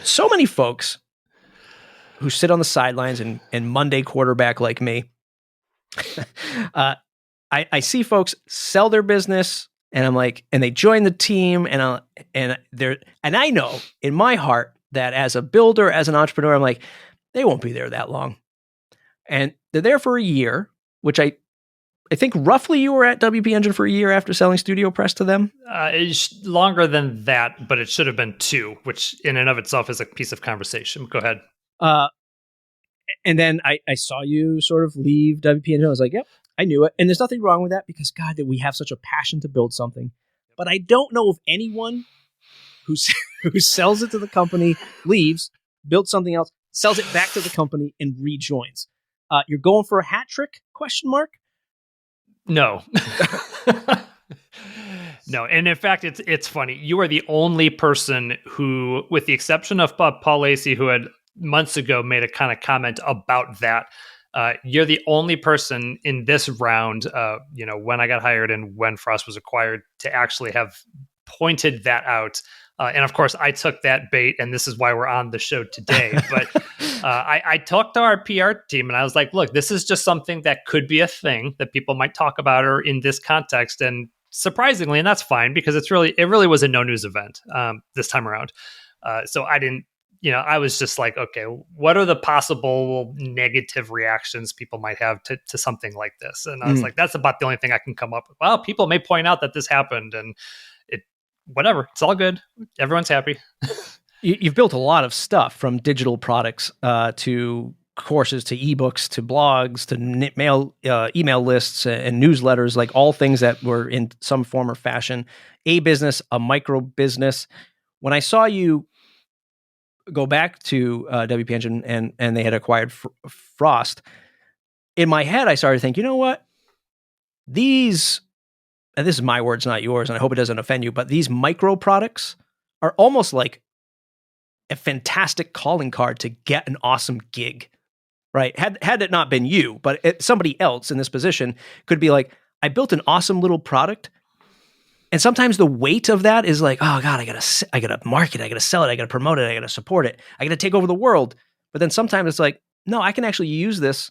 so many folks who sit on the sidelines and Monday quarterback like me. I see folks sell their business, and I'm like, and they join the team, and I know in my heart that as a builder, as an entrepreneur, I'm like, they won't be there that long, and they're there for a year, which I think roughly you were at WP Engine for a year after selling Studio Press to them. It's longer than that, but it should have been 2, which in and of itself is a piece of conversation. Go ahead. And then I saw you sort of leave WP Engine. I was like, yep, I knew it. And there's nothing wrong with that because, God, that we have such a passion to build something. But I don't know of anyone who sells it to the company, leaves, builds something else, sells it back to the company, and rejoins. You're going for a hat trick? ? No. No. And in fact, it's funny. You are the only person who, with the exception of Paul Lacey, who had months ago made a kind of comment about that, you're the only person in this round, when I got hired and when Frost was acquired, to actually have pointed that out. And of course, I took that bait, and this is why we're on the show today. But I talked to our PR team, and I was like, look, this is just something that could be a thing that people might talk about or in this context. And surprisingly, and that's fine, because it really was a no news event this time around. So I didn't, I was just like, okay, what are the possible negative reactions people might have to something like this? And I was like, that's about the only thing I can come up with. Well, people may point out that this happened, and whatever, it's all good. Everyone's happy. You've built a lot of stuff, from digital products to courses to ebooks to blogs to email lists and newsletters, like all things that were in some form or fashion a business, a micro business. When I saw you go back to WP Engine and they had acquired Frost, in my head I started to think, you know what? These, and this is my words, not yours, and I hope it doesn't offend you, but these micro products are almost like a fantastic calling card to get an awesome gig, right? Had it not been you, but somebody else in this position could be like, I built an awesome little product. And sometimes the weight of that is like, oh God, I gotta market it, I gotta sell it, I gotta promote it, I gotta support it, I gotta take over the world. But then sometimes it's like, no, I can actually use this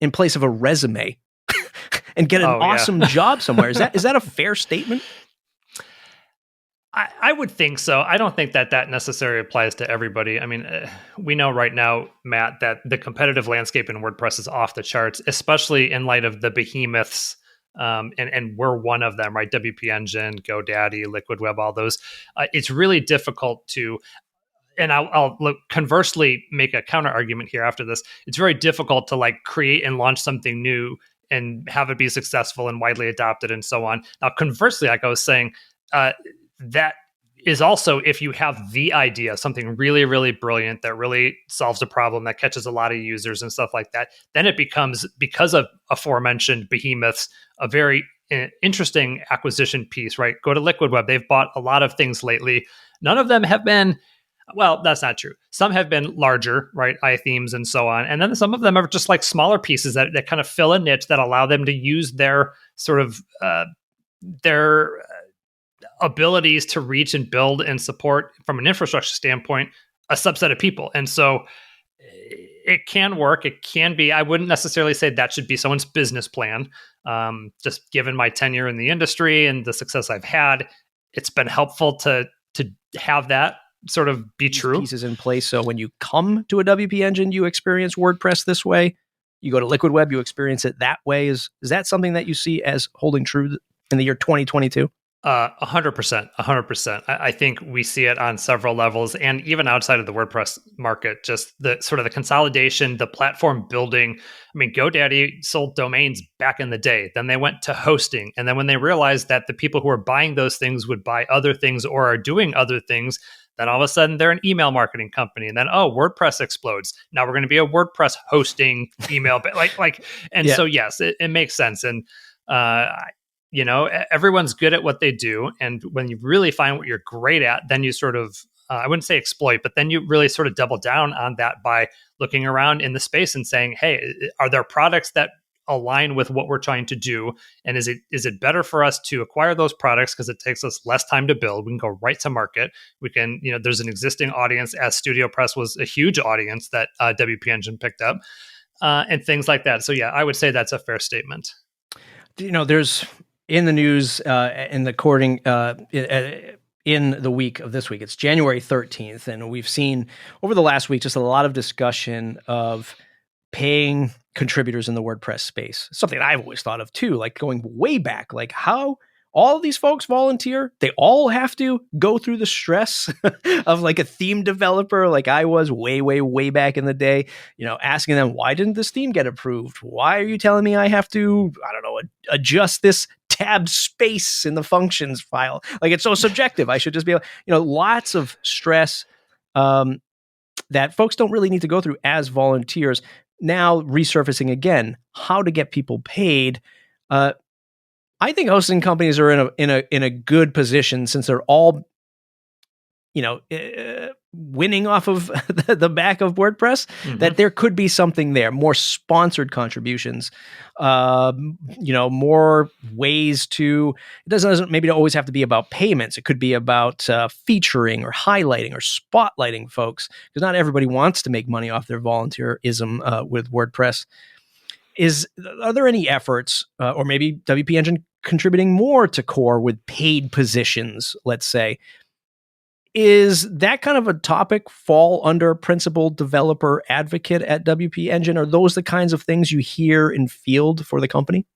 in place of a resume and get an awesome job somewhere. Is that a fair statement? I would think so. I don't think that necessarily applies to everybody. I mean, we know right now, Matt, that the competitive landscape in WordPress is off the charts, especially in light of the behemoths. And we're one of them, right? WP Engine, GoDaddy, Liquid Web, all those. It's really difficult to, and I'll conversely make a counter argument here after this. It's very difficult to like create and launch something new and have it be successful and widely adopted and so on. Now, conversely, like I was saying, that is also, if you have the idea, something really, really brilliant that really solves a problem that catches a lot of users and stuff like that, then it becomes, because of aforementioned behemoths, a very interesting acquisition piece, right? Go to Liquid Web. They've bought a lot of things lately. None of them have been, well, that's not true. Some have been larger, right? iThemes and so on. And then some of them are just like smaller pieces that kind of fill a niche that allow them to use their sort of, their abilities to reach and build and support, from an infrastructure standpoint, a subset of people. And so it can work. It can be, I wouldn't necessarily say that should be someone's business plan. Just given my tenure in the industry and the success I've had, it's been helpful to have that sort of be true. Pieces in place. So when you come to a WP Engine, you experience WordPress this way. You go to Liquid Web, you experience it that way. Is that something that you see as holding true in the year 2022? 100%. I think we see it on several levels, and even outside of the WordPress market, just the sort of the consolidation, the platform building. I mean, GoDaddy sold domains back in the day. Then they went to hosting. And then when they realized that the people who are buying those things would buy other things or are doing other things, then all of a sudden they're an email marketing company. And then, WordPress explodes. Now we're going to be a WordPress hosting email, So yes, it makes sense. And, everyone's good at what they do. And when you really find what you're great at, then you sort of, I wouldn't say exploit, but then you really sort of double down on that by looking around in the space and saying, hey, are there products that align with what we're trying to do? And is it better for us to acquire those products because it takes us less time to build? We can go right to market. We can, there's an existing audience, as Studio Press was a huge audience that WP Engine picked up, and things like that. So yeah, I would say that's a fair statement. There's in the news in the courting in the week of this week, it's January 13th, and we've seen over the last week just a lot of discussion of paying contributors in the WordPress space. Something I've always thought of too, like going way back, like how all of these folks volunteer. They all have to go through the stress of like a theme developer, like I was way, way, way back in the day, asking them, why didn't this theme get approved? Why are you telling me I have to, I don't know, adjust this tab space in the functions file? Like, it's so subjective. I should just be able, lots of stress that folks don't really need to go through as volunteers. Now resurfacing again, how to get people paid. I think hosting companies are in a good position since they're all, winning off of the back of WordPress. Mm-hmm. That there could be something there, more sponsored contributions, more ways to. It doesn't maybe always have to be about payments. It could be about featuring or highlighting or spotlighting folks, because not everybody wants to make money off their volunteerism with WordPress. Are there any efforts, or maybe WP Engine contributing more to core with paid positions, let's say? Is that kind of a topic fall under principal developer advocate at WP Engine? Are those the kinds of things you hear in field for the company?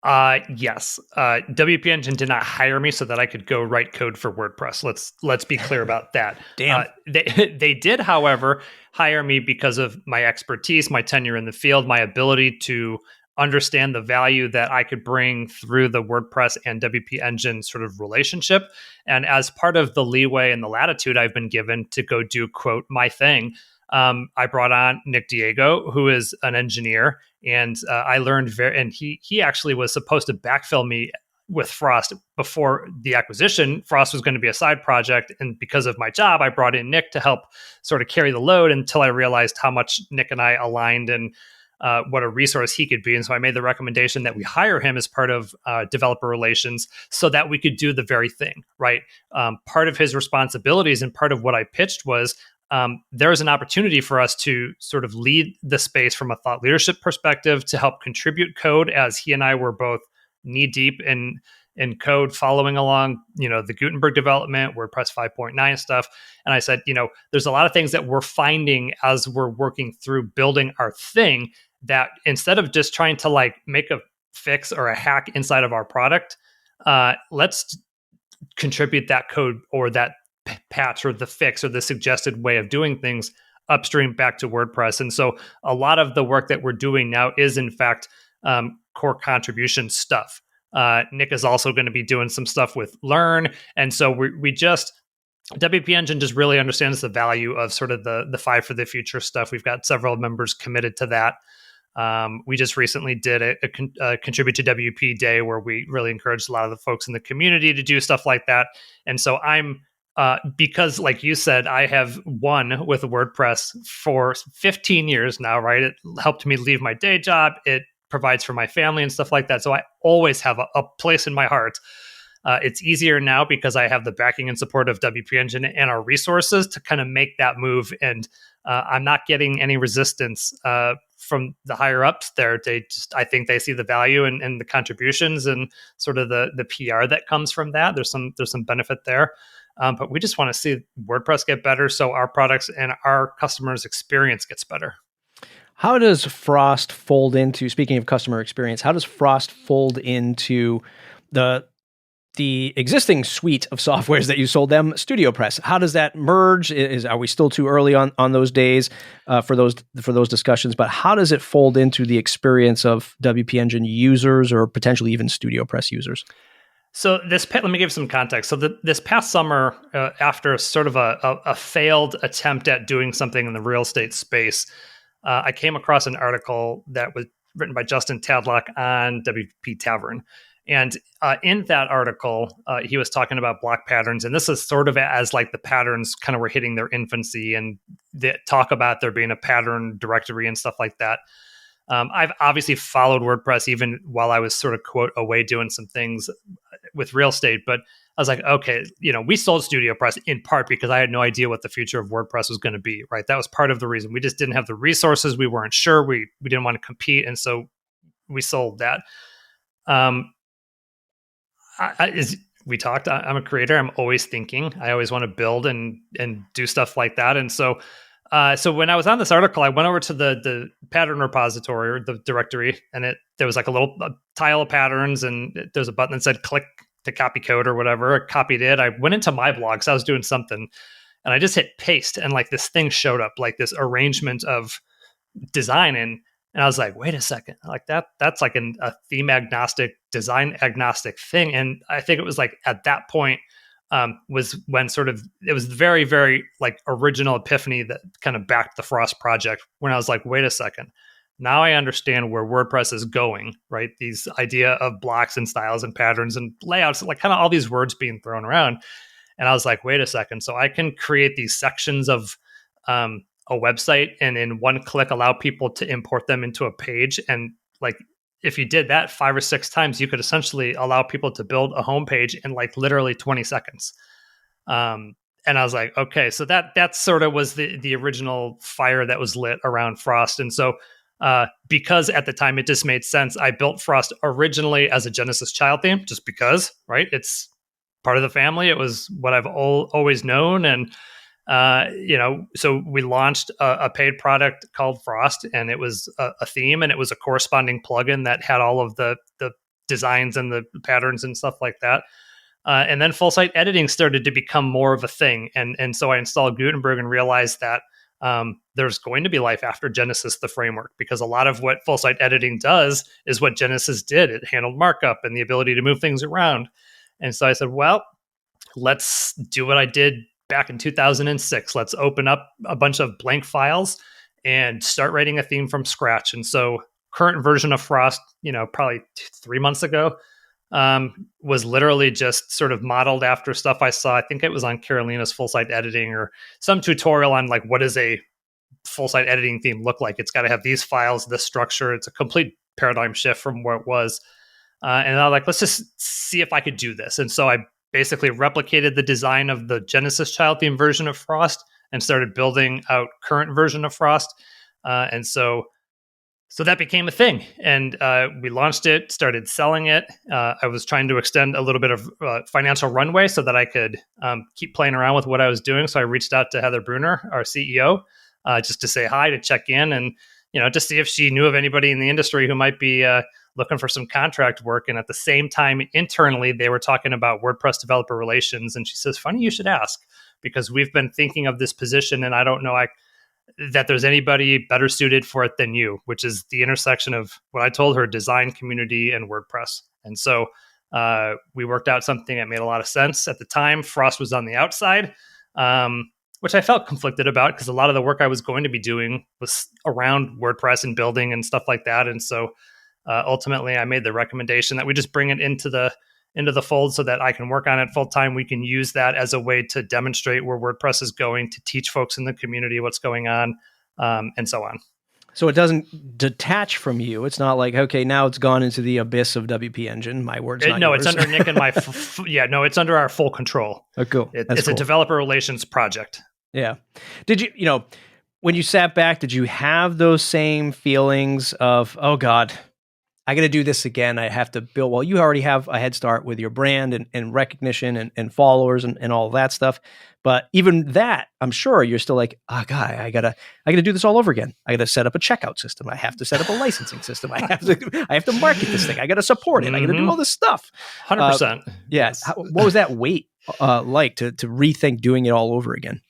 Yes. WP Engine did not hire me so that I could go write code for WordPress. Let's be clear about that. Damn. They did, however, hire me because of my expertise, my tenure in the field, my ability to understand the value that I could bring through the WordPress and WP Engine sort of relationship. And as part of the leeway and the latitude I've been given to go do, quote, my thing, I brought on Nick Diego, who is an engineer, and I learned and he actually was supposed to backfill me with Frost before the acquisition. Frost was going to be a side project, and because of my job, I brought in Nick to help sort of carry the load until I realized how much Nick and I aligned and what a resource he could be. And so I made the recommendation that we hire him as part of developer relations so that we could do the very thing, right? Part of his responsibilities and part of what I pitched was there's an opportunity for us to sort of lead the space from a thought leadership perspective to help contribute code, as he and I were both knee deep in code, following along, the Gutenberg development, WordPress 5.9 stuff. And I said, there's a lot of things that we're finding as we're working through building our thing that instead of just trying to like make a fix or a hack inside of our product, let's contribute that code or that patch or the fix or the suggested way of doing things upstream back to WordPress. And so a lot of the work that we're doing now is in fact core contribution stuff. Nick is also going to be doing some stuff with Learn. And so WP Engine just really understands the value of sort of the Five for the Future stuff. We've got several members committed to that. We just recently did a Contribute to WP Day where we really encouraged a lot of the folks in the community to do stuff like that. And so I'm, because like you said, I have won with WordPress for 15 years now, right? It helped me leave my day job. It provides for my family and stuff like that. So I always have a place in my heart. It's easier now because I have the backing and support of WP Engine and our resources to kind of make that move. And I'm not getting any resistance from the higher ups there. I think they see the value and the contributions and sort of the PR that comes from that. There's some benefit there. But we just want to see WordPress get better so our products and our customers' experience gets better. How does Frost fold into, speaking of customer experience, how does Frost fold into the existing suite of softwares that you sold them, Studio Press? How does that merge? Are we still too early on those days for those discussions? But how does it fold into the experience of WP Engine users or potentially even Studio Press users? So let me give some context. So this past summer, after sort of a failed attempt at doing something in the real estate space, I came across an article that was written by Justin Tadlock on WP Tavern. And in that article, he was talking about block patterns. And this is sort of as like the patterns kind of were hitting their infancy, and they talk about there being a pattern directory and stuff like that. I've obviously followed WordPress even while I was sort of quote away doing some things with real estate, but I was like, okay, we sold StudioPress in part because I had no idea what the future of WordPress was going to be, right? That was part of the reason. We just didn't have the resources. We weren't sure. We didn't want to compete. And so we sold that. Um, we talked, I'm a creator. I'm always thinking. I always want to build and do stuff like that. And so so when I was on this article, I went over to the pattern repository or the directory, and there was like a little tile of patterns, and there's a button that said click to copy code or whatever. I copied it. I went into my blog, so I was doing something, and I just hit paste, and like this thing showed up, like this arrangement of design, and I was like, wait a second, like that's like a theme agnostic, design agnostic thing. And I think it was like at that point was when sort of it was very, very like original epiphany that kind of backed the Frost project, when I was like, wait a second, now I understand where WordPress is going, right? These idea of blocks and styles and patterns and layouts, like kind of all these words being thrown around. And I was like, wait a second, so I can create these sections of a website and in one click allow people to import them into a page. And like, if you did that 5 or 6 times, you could essentially allow people to build a homepage in like literally 20 seconds. And I was like, okay, so that sort of was the original fire that was lit around Frost. And so because at the time it just made sense, I built Frost originally as a Genesis child theme, just because, right? It's part of the family. It was what I've always known. And so we launched a paid product called Frost, and it was a theme, and it was a corresponding plugin that had all of the designs and the patterns and stuff like that. And then full site editing started to become more of a thing. And so I installed Gutenberg and realized that there's going to be life after Genesis, the framework, because a lot of what full site editing does is what Genesis did. It handled markup and the ability to move things around. And so I said, well, let's do what I did back in 2006. Let's open up a bunch of blank files and start writing a theme from scratch. And so current version of Frost, probably 3 months ago, was literally just sort of modeled after stuff I saw. I think it was on Carolina's full site editing or some tutorial on like, what does a full site editing theme look like? It's got to have these files, this structure. It's a complete paradigm shift from where it was. And I was like, let's just see if I could do this. And so I basically replicated the design of the Genesis child theme version of Frost and started building out current version of Frost. And so that became a thing. And we launched it, started selling it. I was trying to extend a little bit of financial runway so that I could keep playing around with what I was doing. So I reached out to Heather Bruner, our CEO, just to say hi, to check in, and to see if she knew of anybody in the industry who might be looking for some contract work. And at the same time, internally, they were talking about WordPress developer relations. And she says, funny you should ask, because we've been thinking of this position, and I don't know that there's anybody better suited for it than you, which is the intersection of what I told her, design, community, and WordPress. And so we worked out something that made a lot of sense. At the time, Frost was on the outside, which I felt conflicted about because a lot of the work I was going to be doing was around WordPress and building and stuff like that. And so ultimately, I made the recommendation that we just bring it into the fold so that I can work on it full time. We can use that as a way to demonstrate where WordPress is going, to teach folks in the community what's going on, and so on. So it doesn't detach from you. It's not like, okay, now it's gone into the abyss of WP Engine. My words, not no, yours. It's under Nick and my. No, it's under our full control. Oh, cool. It's cool. A developer relations project. Yeah. Did you, when you sat back, did you have those same feelings of, oh God, I got to do this again. I have to build. Well, you already have a head start with your brand and recognition and followers and all that stuff. But even that, I'm sure you're still like, oh God, I gotta do this all over again. I gotta set up a checkout system. I have to set up a licensing system. I have to market this thing. I gotta support it. I gotta do all this stuff. 100%. Yeah. What was that weight like to rethink doing it all over again?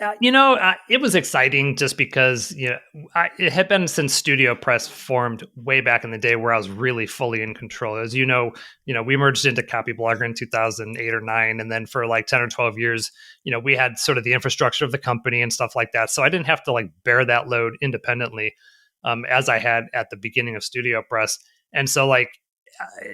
It was exciting just because, it had been since StudioPress formed way back in the day where I was really fully in control. As you know, we merged into Copyblogger in 2008 or 9. And then for like 10 or 12 years, we had sort of the infrastructure of the company and stuff like that. So I didn't have to like bear that load independently as I had at the beginning of StudioPress. And so like,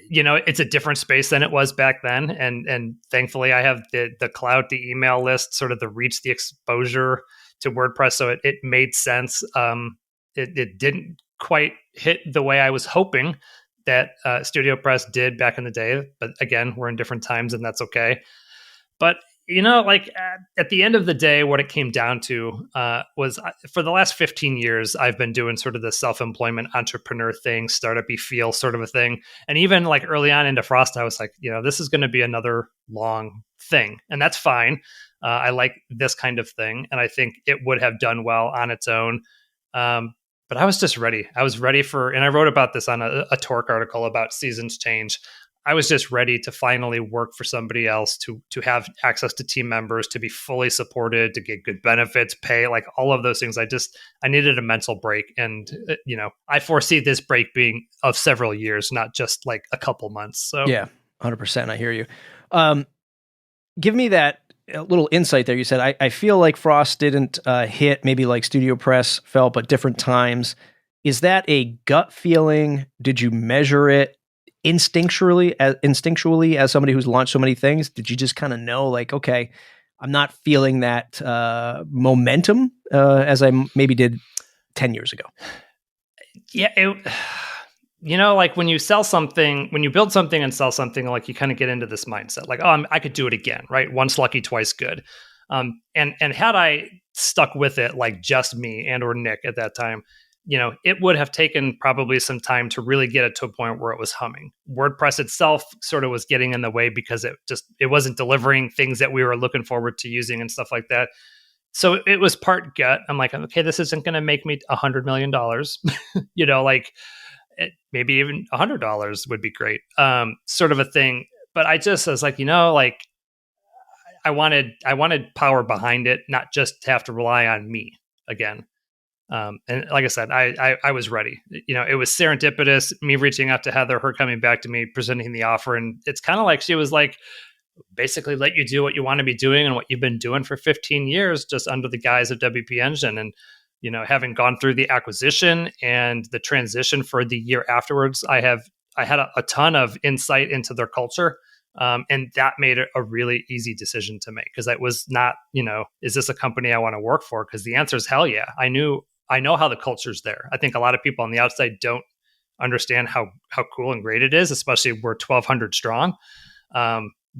it's a different space than it was back then. And thankfully I have the cloud, the email list, sort of the reach, the exposure to WordPress. So it made sense. It didn't quite hit the way I was hoping that Studio Press did back in the day. But again, we're in different times, and that's okay. But like at the end of the day, what it came down to was for the last 15 years, I've been doing sort of the self-employment entrepreneur thing, startup-y feel sort of a thing. And even like early on into Frost, I was like, this is going to be another long thing. And that's fine. I like this kind of thing. And I think it would have done well on its own. But I was just ready. I was ready and I wrote about this on a Torque article about seasons change. I was just ready to finally work for somebody else, to have access to team members, to be fully supported, to get good benefits, pay, like all of those things. I needed a mental break. And, I foresee this break being of several years, not just like a couple months. So yeah, 100%. I hear you. Give me that little insight there. You said, I feel like Frost didn't hit maybe like Studio Press felt, but different times. Is that a gut feeling? Did you measure it? Instinctually as somebody who's launched so many things, did you just kind of know, like, okay, I'm not feeling that momentum as I maybe did 10 years ago? Yeah. Like when you sell something, when you build something and sell something, like you kind of get into this mindset, like, oh, I could do it again, right? Once lucky, twice good. And had I stuck with it, like just me and or Nick at that time, it would have taken probably some time to really get it to a point where it was humming. WordPress itself sort of was getting in the way because it wasn't delivering things that we were looking forward to using and stuff like that. So it was part gut. I'm like, okay, this isn't going to make me $100 million. Maybe even $100 would be great, sort of a thing. But I was like, I wanted power behind it, not just to have to rely on me again. And like I said, I was ready. It was serendipitous, me reaching out to Heather, her coming back to me, presenting the offer. And it's kind of like she was like, basically let you do what you want to be doing and what you've been doing for 15 years, just under the guise of WP Engine. And, having gone through the acquisition and the transition for the year afterwards, I had a ton of insight into their culture. And that made it a really easy decision to make, because that was not, is this a company I want to work for? Because the answer is hell yeah. I know how the culture's there. I think a lot of people on the outside don't understand how cool and great it is, especially we're 1,200 strong. But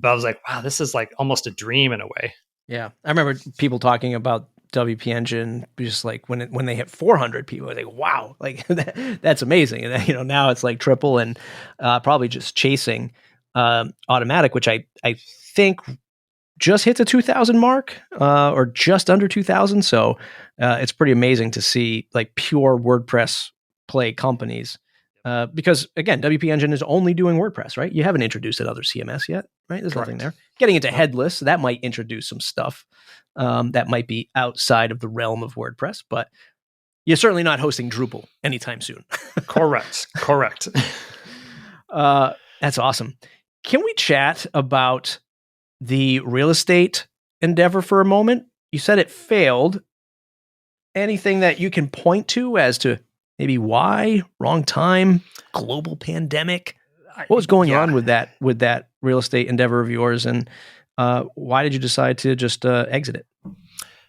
I was like, wow, this is like almost a dream in a way. Yeah. I remember people talking about WP Engine, just like when they hit 400 people, like, wow, like that's amazing. And then, now it's like triple and probably just chasing Automatic, which I think just hit the 2,000 mark or just under 2,000. So it's pretty amazing to see like pure WordPress play companies because, again, WP Engine is only doing WordPress, right? You haven't introduced another CMS yet, right? There's Correct. nothing there. Getting into headless, that might introduce some stuff that might be outside of the realm of WordPress, but you're certainly not hosting Drupal anytime soon. Correct. That's awesome. Can we chat about the real estate endeavor for a moment? You said it failed. Anything that you can point to as to maybe why, wrong time, global pandemic? What was going on with that real estate endeavor of yours, and why did you decide to just exit it?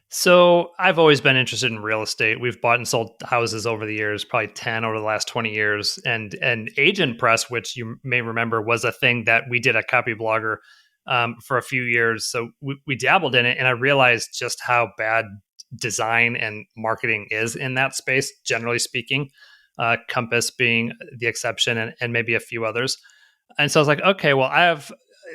So I've always been interested in real estate. We've bought and sold houses over the years, probably 10 over the last 20 years. And Agent Press, which you may remember, was a thing that we did at Copyblogger for a few years. So we dabbled in it, and I realized just how bad design and marketing is in that space, generally speaking, Compass being the exception, and maybe a few others. And so I was like, okay, well,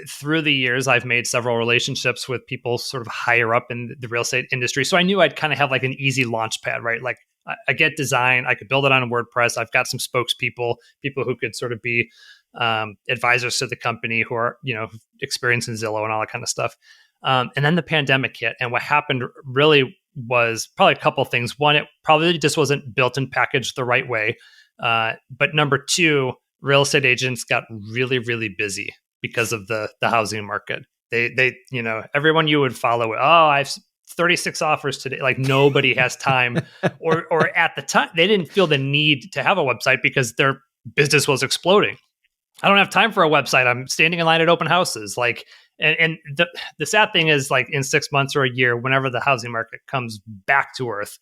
through the years, I've made several relationships with people sort of higher up in the real estate industry. So I knew I'd kind of have like an easy launch pad, right? Like I get design, I could build it on WordPress. I've got some spokespeople, people who could sort of be advisors to the company who are, experienced in Zillow and all that kind of stuff. And then the pandemic hit. And what happened really was probably a couple of things. One, it probably just wasn't built and packaged the right way. But number two, real estate agents got really, really busy because of the housing market. They everyone you would follow, I have 36 offers today. Like nobody has time or at the time, they didn't feel the need to have a website because their business was exploding. I don't have time for a website. I'm standing in line at open houses. Like, and the sad thing is, like, in 6 months or a year, whenever the housing market comes back to earth,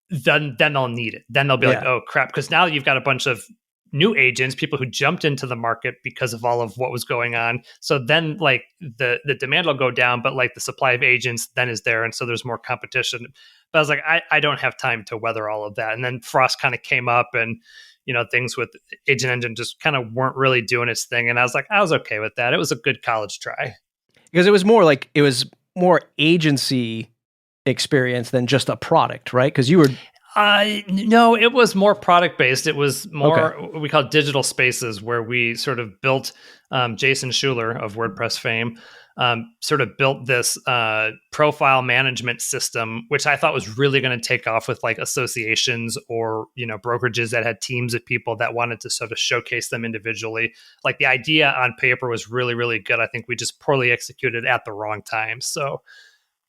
then they'll need it. Then they'll be like, Yeah. oh crap, because now you've got a bunch of new agents, people who jumped into the market because of all of what was going on. So then like the demand will go down, but like the supply of agents then is there, and so there's more competition. But I was like, I don't have time to weather all of that. And then Frost kind of came up, and things with Agent Engine just kind of weren't really doing its thing. And I was like, I was okay with that. It was a good college try. Because it was more agency experience than just a product, right? Because you were No, it was more product based. It was more okay. what we call digital spaces, where we sort of built Jason Schuler of WordPress fame. Sort of built this profile management system, which I thought was really going to take off with like associations or brokerages that had teams of people that wanted to sort of showcase them individually. Like the idea on paper was really, really good. I think we just poorly executed at the wrong time. So,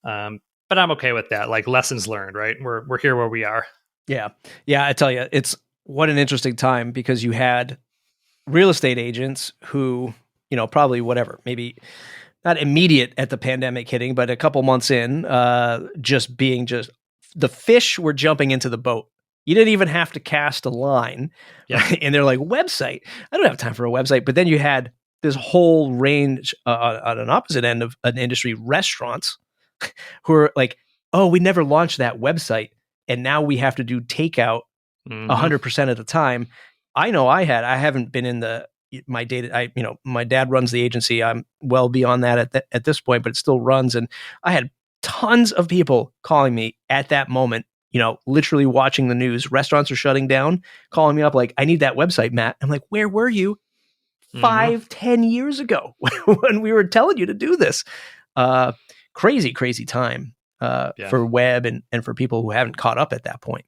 but I'm okay with that. Like lessons learned, right? We're here where we are. Yeah. Yeah. I tell you, it's what an interesting time because you had real estate agents who, probably whatever, maybe not immediate at the pandemic hitting, but a couple months in, just the fish were jumping into the boat. You didn't even have to cast a line. Yeah. Right? And they're like, website. I don't have time for a website. But then you had this whole range on an opposite end of an industry, restaurants, who are like, oh, we never launched that website. And now we have to do takeout 100% of the time. I know I haven't been in my data. My dad runs the agency. I'm well beyond that at this point, but it still runs. And I had tons of people calling me at that moment, literally watching the news. Restaurants are shutting down, calling me up like, I need that website, Matt. I'm like, where were you 5-10 years ago when we were telling you to do this? Crazy, crazy time for web and for people who haven't caught up at that point.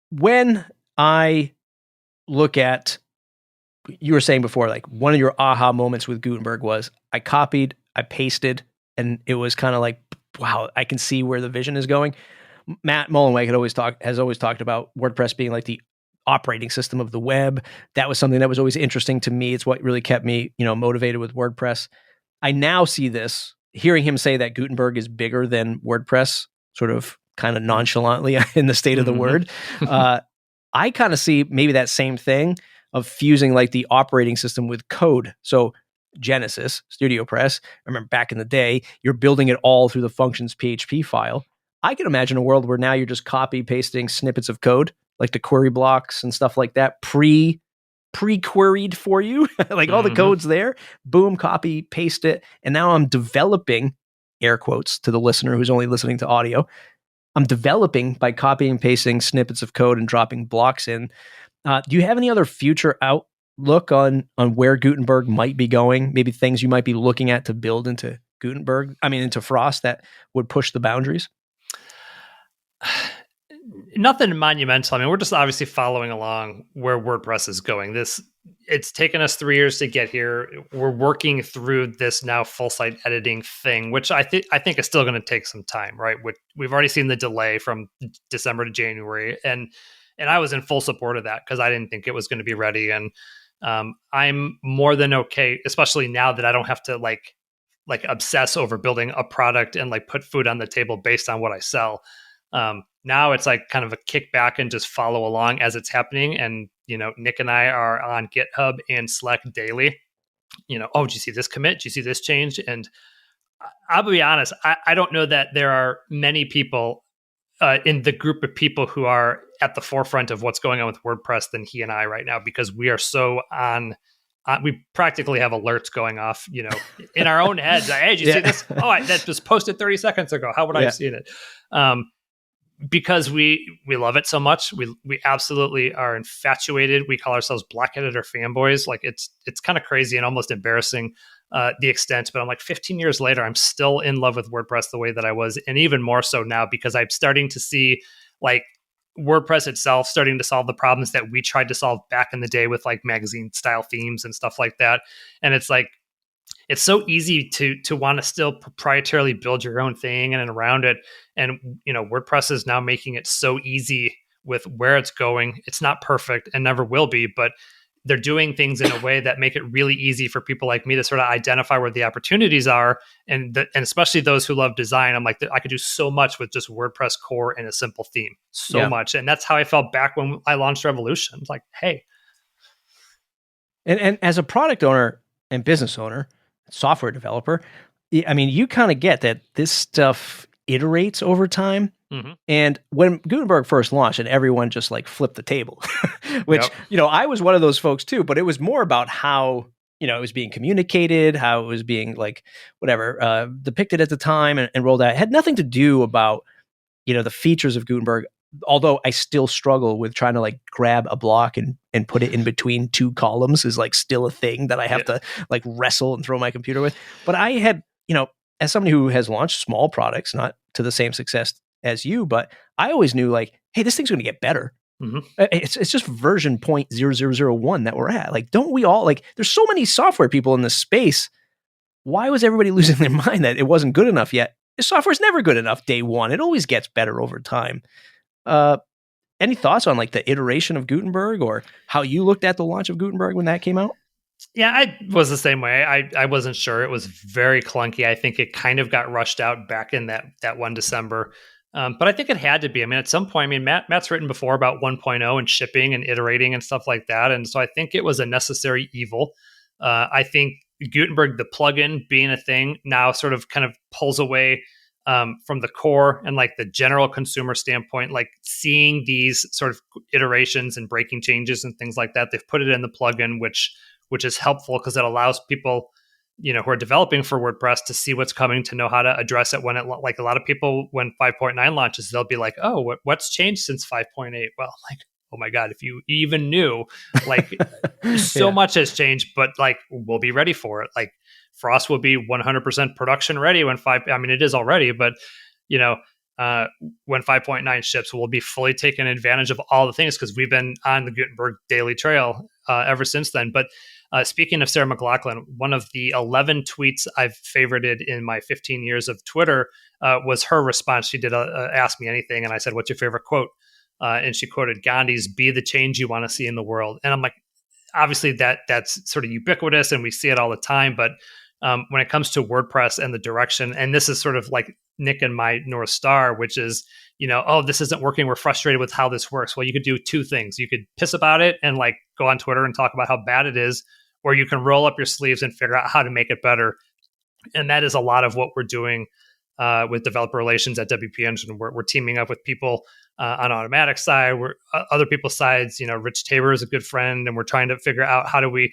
When I look at, you were saying before, like one of your aha moments with Gutenberg was I copied, I pasted, and it was kind of like, wow, I can see where the vision is going. Matt Mullenweg has always talked about WordPress being like the operating system of the web. That was something that was always interesting to me. It's what really kept me, motivated with WordPress. I now see this, hearing him say that Gutenberg is bigger than WordPress, sort of kind of nonchalantly in the state of the word. I kind of see maybe that same thing of fusing like the operating system with code. So Genesis, Studio Press, I remember back in the day, you're building it all through the functions PHP file. I can imagine a world where now you're just copy pasting snippets of code, like the query blocks and stuff like that, pre-queried for you, like all the code's there, boom, copy, paste it. And now I'm developing, air quotes to the listener who's only listening to audio, I'm developing by copying and pasting snippets of code and dropping blocks in. Do you have any other future outlook on where Gutenberg might be going? Maybe things you might be looking at to build into into Frost that would push the boundaries? Nothing monumental. I mean, we're just obviously following along where WordPress is going. It's taken us 3 years to get here. We're working through this now full site editing thing, which I think is still going to take some time, right? We've already seen the delay from December to January, and I was in full support of that because I didn't think it was going to be ready. And I'm more than okay, especially now that I don't have to like obsess over building a product and like put food on the table based on what I sell. Now it's like kind of a kick back and just follow along as it's happening. And, Nick and I are on GitHub and Slack daily. Oh, did you see this commit? Did you see this change? And I'll be honest, I don't know that there are many people in the group of people who are at the forefront of what's going on with WordPress than he and I right now, because we are so on. We practically have alerts going off, in our own heads. Like, hey, did you see this? Oh, that just posted 30 seconds ago. How would I have seen it? Because we love it so much. We absolutely are infatuated. We call ourselves block editor fanboys. Like it's kind of crazy and almost embarrassing the extent, but I'm like 15 years later, I'm still in love with WordPress the way that I was. And even more so now, because I'm starting to see like WordPress itself starting to solve the problems that we tried to solve back in the day with like magazine style themes and stuff like that. And it's like, it's so easy to want to still proprietarily build your own thing and around it. And, WordPress is now making it so easy with where it's going. It's not perfect and never will be, but they're doing things in a way that make it really easy for people like me to sort of identify where the opportunities are, and especially those who love design. I'm like, I could do so much with just WordPress core and a simple theme, so Yeah. much, and that's how I felt back when I launched Revolution. It's like, hey, And as a product owner and business owner, software developer, I mean, you kind of get that this stuff iterates over time. mm-hmm. And when Gutenberg first launched, and everyone just like flipped the table, which, Yep. I was one of those folks too, but it was more about how, it was being communicated, how it was being like, whatever, depicted at the time and rolled out. It had nothing to do about, the features of Gutenberg. Although I still struggle with trying to like grab a block and put it in between two columns is like still a thing that I have to like wrestle and throw my computer with. But I had, as somebody who has launched small products, not to the same success as you, but I always knew like, hey, this thing's going to get better. Mm-hmm. It's just version 0.0001 that we're at. Like, don't we all like, there's so many software people in this space. Why was everybody losing their mind that it wasn't good enough yet? The software's never good enough day one. It always gets better over time. Any thoughts on like the iteration of Gutenberg or how you looked at the launch of Gutenberg when that came out? Yeah, I was the same way. I wasn't sure. It was very clunky. I think it kind of got rushed out back in that one December. But I think it had to be. I mean, at some point, I mean, Matt's written before about 1.0 and shipping and iterating and stuff like that. And so I think it was a necessary evil. I think Gutenberg, the plugin being a thing, now sort of kind of pulls away from the core and like the general consumer standpoint, like seeing these sort of iterations and breaking changes and things like that. They've put it in the plugin, which is helpful because it allows people, who are developing for WordPress to see what's coming, to know how to address it when it, like a lot of people, when 5.9 launches, they'll be like, oh, what's changed since 5.8? Well, like, oh my God, if you even knew, like so much has changed, but like, we'll be ready for it. Like Frost will be 100% production ready when it is already, but when 5.9 ships, we'll be fully taking advantage of all the things because we've been on the Gutenberg daily trail ever since then. But speaking of Sarah McLachlan, one of the 11 tweets I've favorited in my 15 years of Twitter was her response. She did Ask Me Anything, and I said, what's your favorite quote? And she quoted Gandhi's, "Be the change you want to see in the world." And I'm like, obviously that's sort of ubiquitous and we see it all the time. But when it comes to WordPress and the direction, and this is sort of like Nick and my North Star, which is, oh, this isn't working. We're frustrated with how this works. Well, you could do two things. You could piss about it and like go on Twitter and talk about how bad it is, or you can roll up your sleeves and figure out how to make it better. And that is a lot of what we're doing with developer relations at WP Engine. We're teaming up with people on Automatic side, we're other people's sides. Rich Tabor is a good friend, and we're trying to figure out how do we,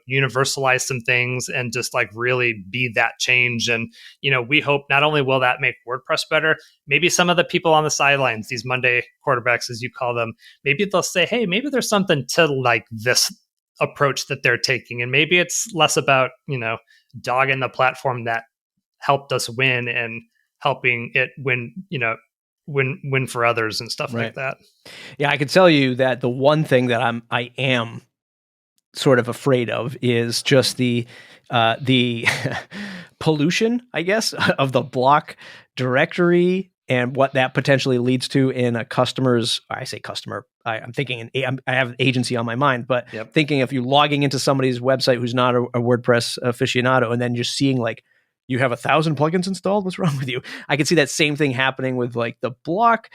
universalize some things and just like really be that change. And we hope not only will that make WordPress better, maybe some of the people on the sidelines, these Monday quarterbacks, as you call them, maybe they'll say, hey, maybe there's something to like this approach that they're taking, and maybe it's less about dogging the platform that helped us win and helping it win for others and stuff like that. Yeah, I can tell you that the one thing that I am sort of afraid of is just the pollution, I guess, of the block directory and what that potentially leads to in a customer's. I say customer. I'm thinking I have an agency on my mind, but thinking if you're logging into somebody's website who's not a WordPress aficionado, and then just seeing like, you have 1,000 plugins installed. What's wrong with you? I could see that same thing happening with like the block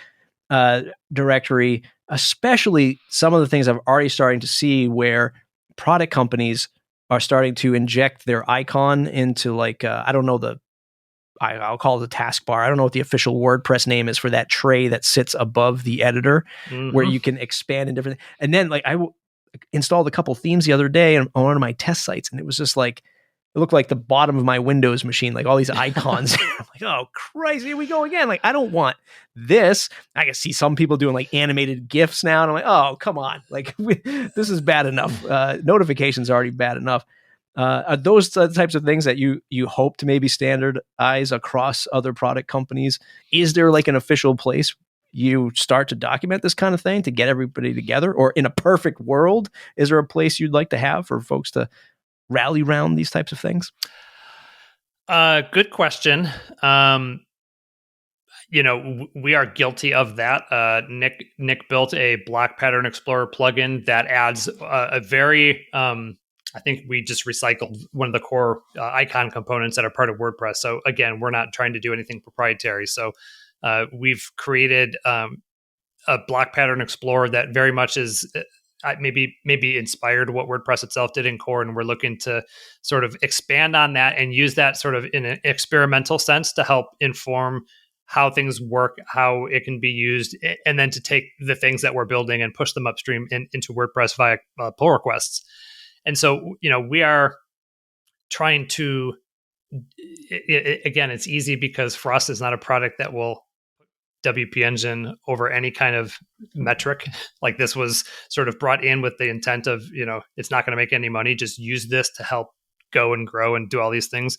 directory, especially some of the things I'm already starting to see where product companies are starting to inject their icon into like, I don't know I'll call it the taskbar. I don't know what the official WordPress name is for that tray that sits above the editor, where you can expand in different. And then like I installed a couple themes the other day on one of my test sites, and it was just like, it looked like the bottom of my Windows machine, like all these icons. I'm like, oh, Christ, here we go again. Like, I don't want this. I can see some people doing like animated GIFs now. And I'm like, oh, come on. Like, this is bad enough. Notifications are already bad enough. Are those types of things that you hope to maybe standardize across other product companies? Is there like an official place you start to document this kind of thing to get everybody together? Or in a perfect world, is there a place you'd like to have for folks to rally around these types of things? Good question. we are guilty of that. Nick built a block pattern explorer plugin that adds a very I think we just recycled one of the core icon components that are part of WordPress. So again, we're not trying to do anything proprietary. So we've created a block pattern explorer that very much is maybe inspired what WordPress itself did in core, and we're looking to sort of expand on that and use that sort of in an experimental sense to help inform how things work, how it can be used, and then to take the things that we're building and push them upstream into WordPress via pull requests. And so, we are trying to, again, it's easy because for us, it's not a product that will WP Engine over any kind of metric. Like this was sort of brought in with the intent of, it's not going to make any money. Just use this to help go and grow and do all these things.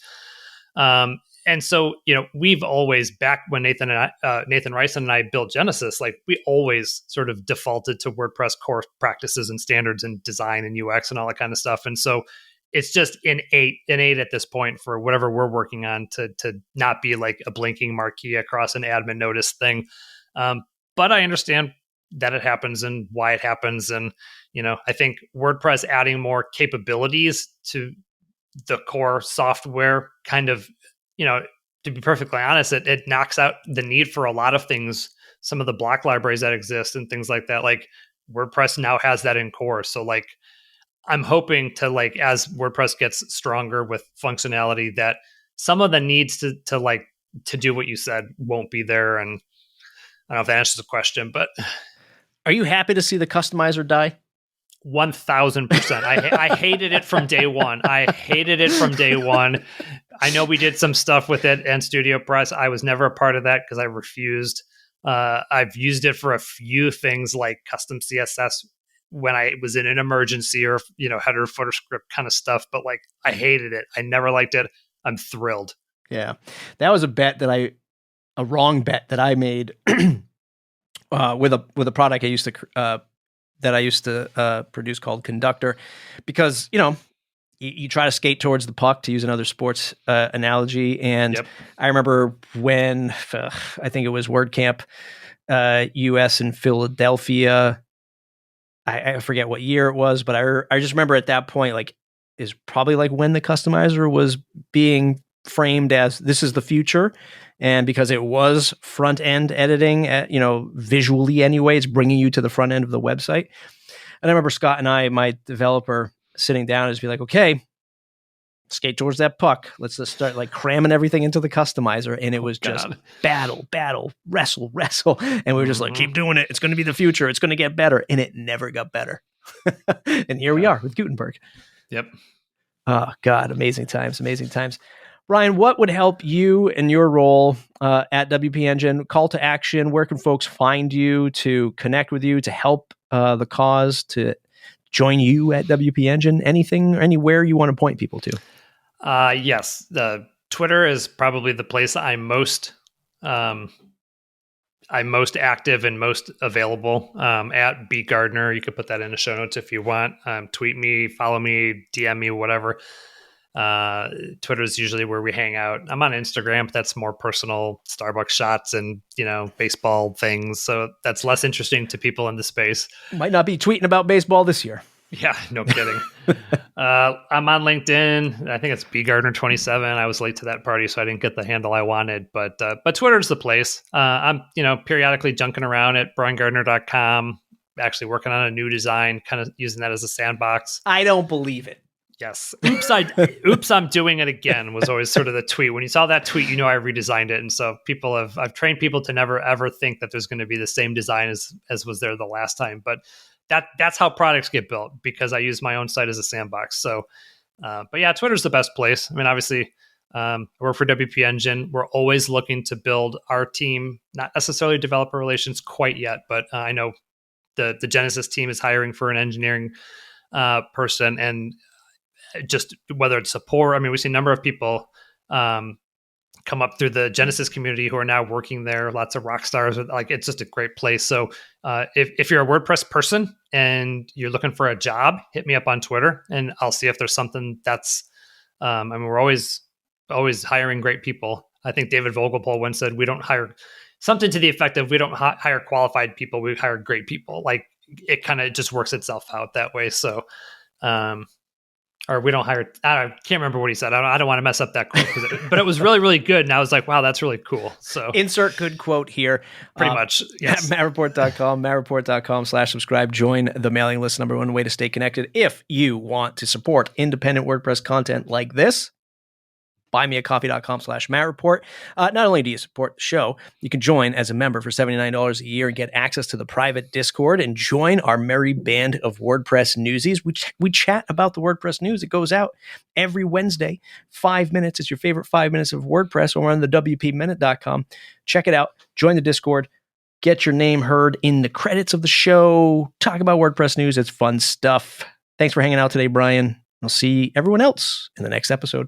And so, we've always, back when Nathan Rice and I built Genesis, like we always sort of defaulted to WordPress core practices and standards and design and UX and all that kind of stuff. And so it's just innate at this point for whatever we're working on to not be like a blinking marquee across an admin notice thing. But I understand that it happens and why it happens. And, I think WordPress adding more capabilities to the core software kind of, to be perfectly honest, it knocks out the need for a lot of things, some of the block libraries that exist and things like that. Like WordPress now has that in core. So like, I'm hoping to like, as WordPress gets stronger with functionality, that some of the needs to do what you said won't be there. And I don't know if that answers the question, but are you happy to see the customizer die? 1000%. I hated it from day one. I know we did some stuff with it and Studio Press. I was never a part of that because I refused. I've used it for a few things like custom CSS when I was in an emergency or, header footer script kind of stuff. But like, I hated it. I never liked it. I'm thrilled. Yeah. That was a wrong bet that I made with a product I used to produce called Conductor, because, you try to skate towards the puck, to use another sports analogy. And yep. I remember when I think it was WordCamp US in Philadelphia. I forget what year it was, but I just remember at that point, like, is probably like when the customizer was being framed as this is the future. And because it was front end editing, visually anyway, it's bringing you to the front end of the website. And I remember Scott and I, my developer, sitting down and just be like, okay, skate towards that puck. Let's just start like cramming everything into the customizer. And it was just battle, wrestle. And we were just like, keep doing it. It's going to be the future. It's going to get better. And it never got better. And here we are with Gutenberg. Yep. Oh, God. Amazing times. Brian, what would help you in your role at WP Engine? Call to action. Where can folks find you to connect with you, to help the cause, to join you at WP Engine? Anything, anywhere you want to point people to? Yes. Twitter is probably the place I'm most active and most available. At Gardner. You could put that in the show notes if you want. Tweet me, follow me, DM me, whatever. Twitter is usually where we hang out. I'm on Instagram, but that's more personal Starbucks shots and, baseball things. So that's less interesting to people in the space. Might not be tweeting about baseball this year. Yeah, no kidding. I'm on LinkedIn. I think it's bgardner27. I was late to that party, so I didn't get the handle I wanted. But Twitter's the place. I'm periodically junking around at briangardner.com, actually working on a new design, kind of using that as a sandbox. I don't believe it. Yes. Oops, I'm doing it again was always sort of the tweet. When you saw that tweet, I redesigned it. And so I've trained people to never ever think that there's going to be the same design as was there the last time. But that's how products get built, because I use my own site as a sandbox. So, but yeah, Twitter's the best place. I mean, obviously, I work for WP Engine. We're always looking to build our team, not necessarily developer relations quite yet, but I know the Genesis team is hiring for an engineering person, and just whether it's support. I mean, we see a number of people come up through the Genesis community who are now working there. Lots of rock stars. Like, it's just a great place. So if you're a WordPress person and you're looking for a job, hit me up on Twitter and I'll see if there's something that's, we're always hiring great people. I think David Vogelpohl once said, we don't hire something to the effect of we don't hire qualified people, we hire great people. Like it kind of just works itself out that way. So, or we don't hire. I can't remember what he said. I don't want to mess up that quote, but it was really, really good. And I was like, wow, that's really cool. So insert good quote here. Pretty much. Yes. MattReport.com, MattReport.com/subscribe. Join the mailing list. Number one way to stay connected. If you want to support independent WordPress content like this, buymeacoffee.com/MattReport. Not only do you support the show, you can join as a member for $79 a year and get access to the private Discord and join our merry band of WordPress newsies. We chat about the WordPress news. It goes out every Wednesday. 5 minutes. It's your favorite 5 minutes of WordPress over on the WPminute.com. Check it out. Join the Discord. Get your name heard in the credits of the show. Talk about WordPress news. It's fun stuff. Thanks for hanging out today, Brian. I'll see everyone else in the next episode.